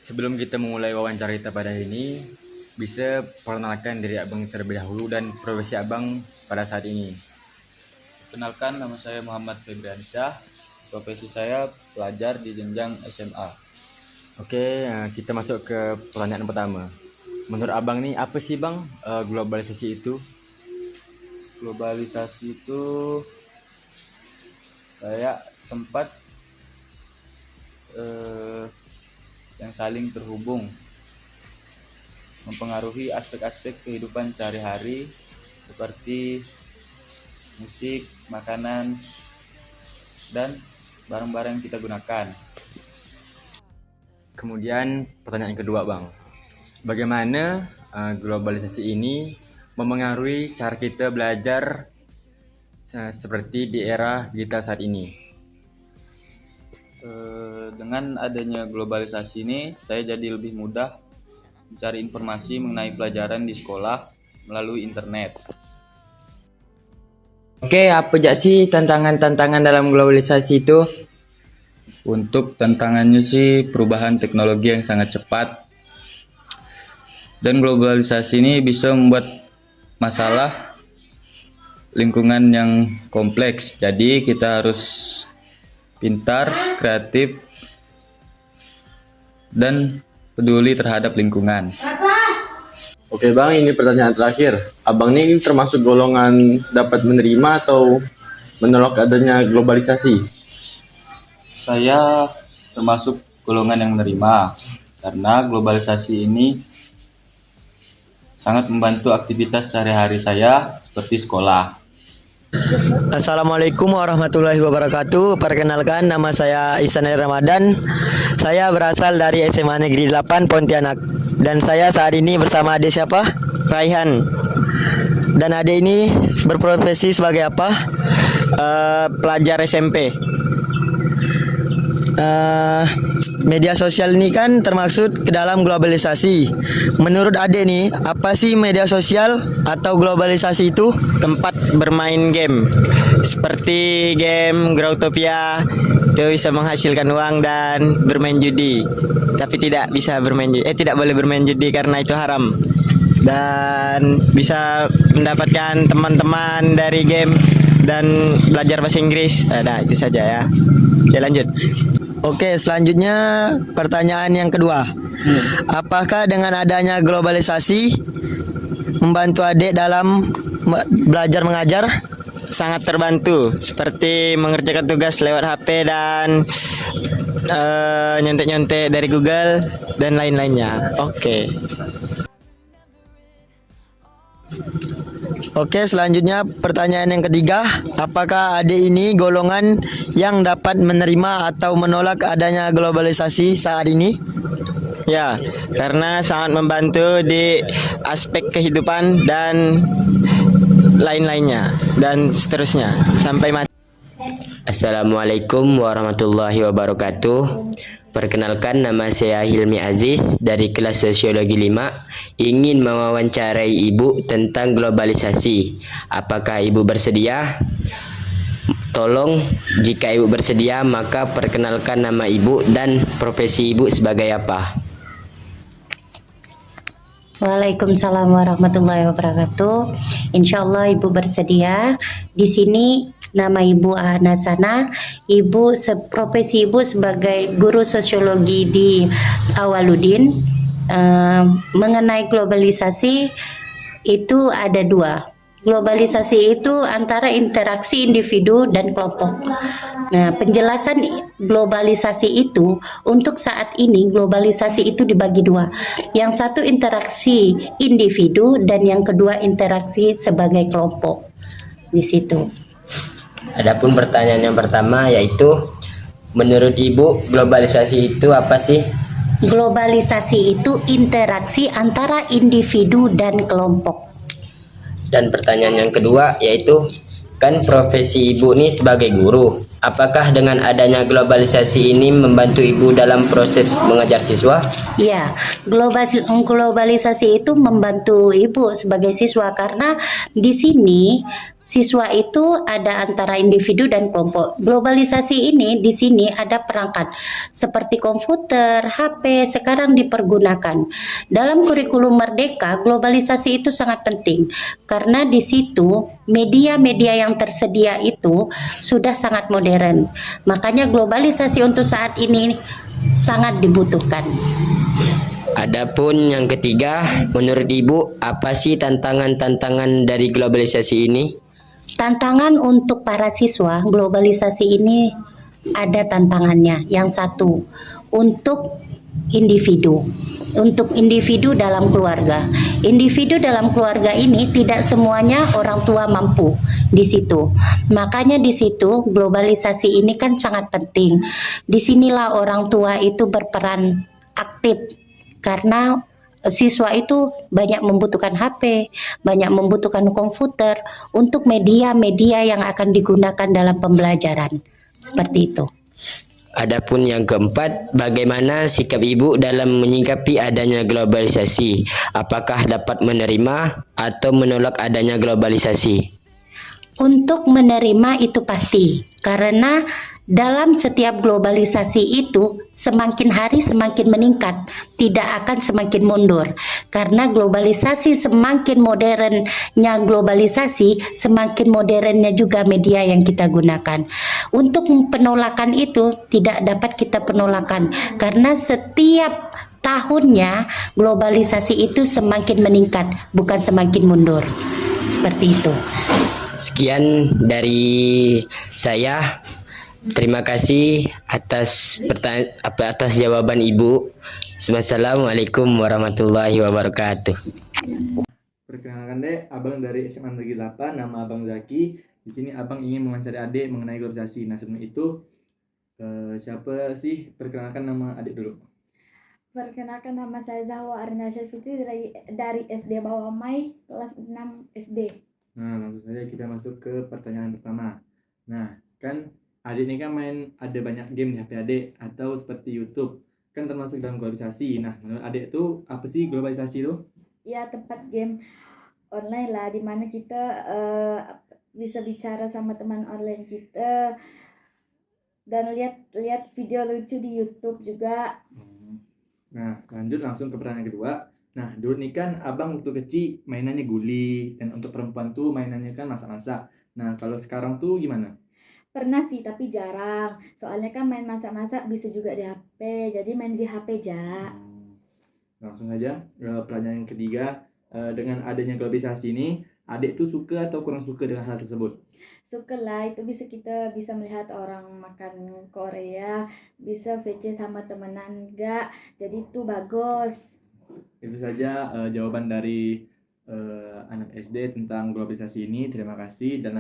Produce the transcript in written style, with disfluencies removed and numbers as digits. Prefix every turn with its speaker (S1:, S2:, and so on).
S1: Sebelum kita memulai wawancara kita pada hari ini, bisa perkenalkan diri abang terlebih dahulu dan profesi abang pada saat ini.
S2: Kenalkan, nama saya Muhammad Febriansyah. Profesi saya pelajar di jenjang SMA.
S1: Oke, kita masuk ke pertanyaan pertama. Menurut abang nih, apa sih bang globalisasi itu?
S2: Globalisasi itu kayak tempat yang saling terhubung, mempengaruhi aspek-aspek kehidupan sehari-hari seperti musik, makanan, dan barang-barang yang kita gunakan.
S1: Kemudian pertanyaan kedua bang, bagaimana globalisasi ini mempengaruhi cara kita belajar seperti di era digital saat ini?
S2: Dengan adanya globalisasi ini, saya jadi lebih mudah mencari informasi mengenai pelajaran di sekolah melalui internet.
S3: Oke, apa aja sih tantangan-tantangan dalam globalisasi itu?
S2: Untuk tantangannya sih perubahan teknologi yang sangat cepat, dan globalisasi ini bisa membuat masalah lingkungan yang kompleks. Jadi kita harus pintar, kreatif, dan peduli terhadap lingkungan.
S4: Oke bang, ini pertanyaan terakhir. Abang ini termasuk golongan dapat menerima atau menolak adanya globalisasi?
S2: Saya termasuk golongan yang menerima, karena globalisasi ini sangat membantu aktivitas sehari-hari saya seperti sekolah.
S3: Assalamualaikum warahmatullahi wabarakatuh. Perkenalkan, nama saya Ihsan Ramadan. Saya berasal dari SMA Negeri 8 Pontianak. Dan saya saat ini bersama adik siapa? Raihan. Dan adik ini berprofesi sebagai apa? Pelajar SMP. Media sosial ini kan termaksud ke dalam globalisasi. Menurut adik nih, apa sih media sosial atau globalisasi itu? Tempat bermain game seperti game Growtopia, itu bisa menghasilkan uang, dan bermain judi. Tapi tidak bisa bermain judi, tidak boleh bermain judi karena itu haram. Dan bisa mendapatkan teman-teman dari game dan belajar bahasa Inggris. Nah, itu saja ya. Oke, lanjut. Oke, selanjutnya pertanyaan yang kedua. Apakah dengan adanya globalisasi membantu adik dalam belajar mengajar? Sangat terbantu, seperti mengerjakan tugas lewat HP dan nyontek-nyontek dari Google dan lain-lainnya. Oke, selanjutnya pertanyaan yang ketiga. Apakah adik ini golongan yang dapat menerima atau menolak adanya globalisasi saat ini? Ya, karena sangat membantu di aspek kehidupan dan lain-lainnya dan seterusnya sampai mati.
S5: Assalamualaikum warahmatullahi wabarakatuh. Perkenalkan, nama saya Hilmi Aziz dari kelas Sosiologi 5. Ingin mewawancarai Ibu tentang globalisasi. Apakah Ibu bersedia? Tolong, jika Ibu bersedia, maka perkenalkan nama Ibu dan profesi Ibu sebagai apa?
S6: Waalaikumsalam warahmatullahi wabarakatuh. Insyaallah Ibu bersedia. Di sini nama Ibu Anasana. Profesi Ibu sebagai guru sosiologi di Awaludin. Mengenai globalisasi itu ada dua. Globalisasi itu antara interaksi individu dan kelompok. Nah, penjelasan globalisasi itu untuk saat ini, globalisasi itu dibagi dua. Yang satu interaksi individu dan yang kedua interaksi sebagai kelompok. Di situ.
S5: Adapun pertanyaan yang pertama yaitu, menurut Ibu globalisasi itu apa sih?
S6: Globalisasi itu interaksi antara individu dan kelompok.
S5: Dan pertanyaan yang kedua yaitu, kan profesi Ibu ini sebagai guru. Apakah dengan adanya globalisasi ini membantu Ibu dalam proses mengajar siswa?
S6: Ya, globalisasi itu membantu Ibu sebagai siswa karena di sini Siswa itu ada antara individu dan kelompok. Globalisasi ini di sini ada perangkat seperti komputer, HP sekarang dipergunakan. Dalam kurikulum Merdeka, globalisasi itu sangat penting karena di situ media-media yang tersedia itu sudah sangat modern. Makanya globalisasi untuk saat ini sangat dibutuhkan.
S5: Adapun yang ketiga, menurut Ibu, apa sih tantangan-tantangan dari globalisasi ini?
S6: Tantangan untuk para siswa globalisasi ini ada tantangannya. Yang satu, untuk individu. Untuk individu dalam keluarga. Individu dalam keluarga ini tidak semuanya orang tua mampu di situ. Makanya di situ globalisasi ini kan sangat penting. Disinilah orang tua itu berperan aktif karena siswa itu banyak membutuhkan HP, banyak membutuhkan komputer untuk media-media yang akan digunakan dalam pembelajaran. Seperti itu.
S5: Adapun yang keempat, bagaimana sikap Ibu dalam menyikapi adanya globalisasi? Apakah dapat menerima atau menolak adanya globalisasi?
S6: Untuk menerima itu pasti, karena dalam setiap globalisasi itu semakin hari semakin meningkat, tidak akan semakin mundur. Karena globalisasi semakin modernnya globalisasi, semakin modernnya juga media yang kita gunakan. Untuk penolakan itu tidak dapat kita penolakan, karena setiap tahunnya globalisasi itu semakin meningkat, bukan semakin mundur. Seperti itu.
S5: Sekian dari saya. Terima kasih atas atas jawaban Ibu. Wassalamualaikum warahmatullahi wabarakatuh.
S7: Perkenalkan deh, abang dari SMA Negeri 8, nama abang Zaki. Di sini abang ingin mewawancari adik mengenai globalisasi. Nah sebelum itu, siapa sih? Perkenalkan nama adik dulu.
S8: Perkenalkan, nama saya Zahwa Arnasya Fitri dari SD Bawah Mai, kelas 6 SD.
S7: Nah langsung saja kita masuk ke pertanyaan pertama. Nah kan adik ini kan ada banyak game di HP adik atau seperti YouTube, kan termasuk dalam globalisasi. Nah menurut adik tuh apa sih globalisasi tuh?
S8: Ya, tempat game online lah, dimana kita bisa bicara sama teman online kita dan lihat video lucu di YouTube juga.
S7: Nah lanjut langsung ke pertanyaan kedua. Nah dulu nih kan abang waktu kecil mainannya guli, dan untuk perempuan tuh mainannya kan masak-masak. Nah kalau sekarang tuh gimana?
S8: Pernah sih, tapi jarang. Soalnya kan main masak-masak bisa juga di HP, jadi main di HP aja.
S7: Langsung aja pertanyaan yang ketiga. Dengan adanya globalisasi ini, adik tuh suka atau kurang suka dengan hal tersebut?
S8: Suka lah, itu kita bisa melihat orang makan Korea, bisa VC sama temenan enggak, jadi itu bagus.
S7: Itu saja jawaban dari anak SD tentang globalisasi ini. Terima kasih dan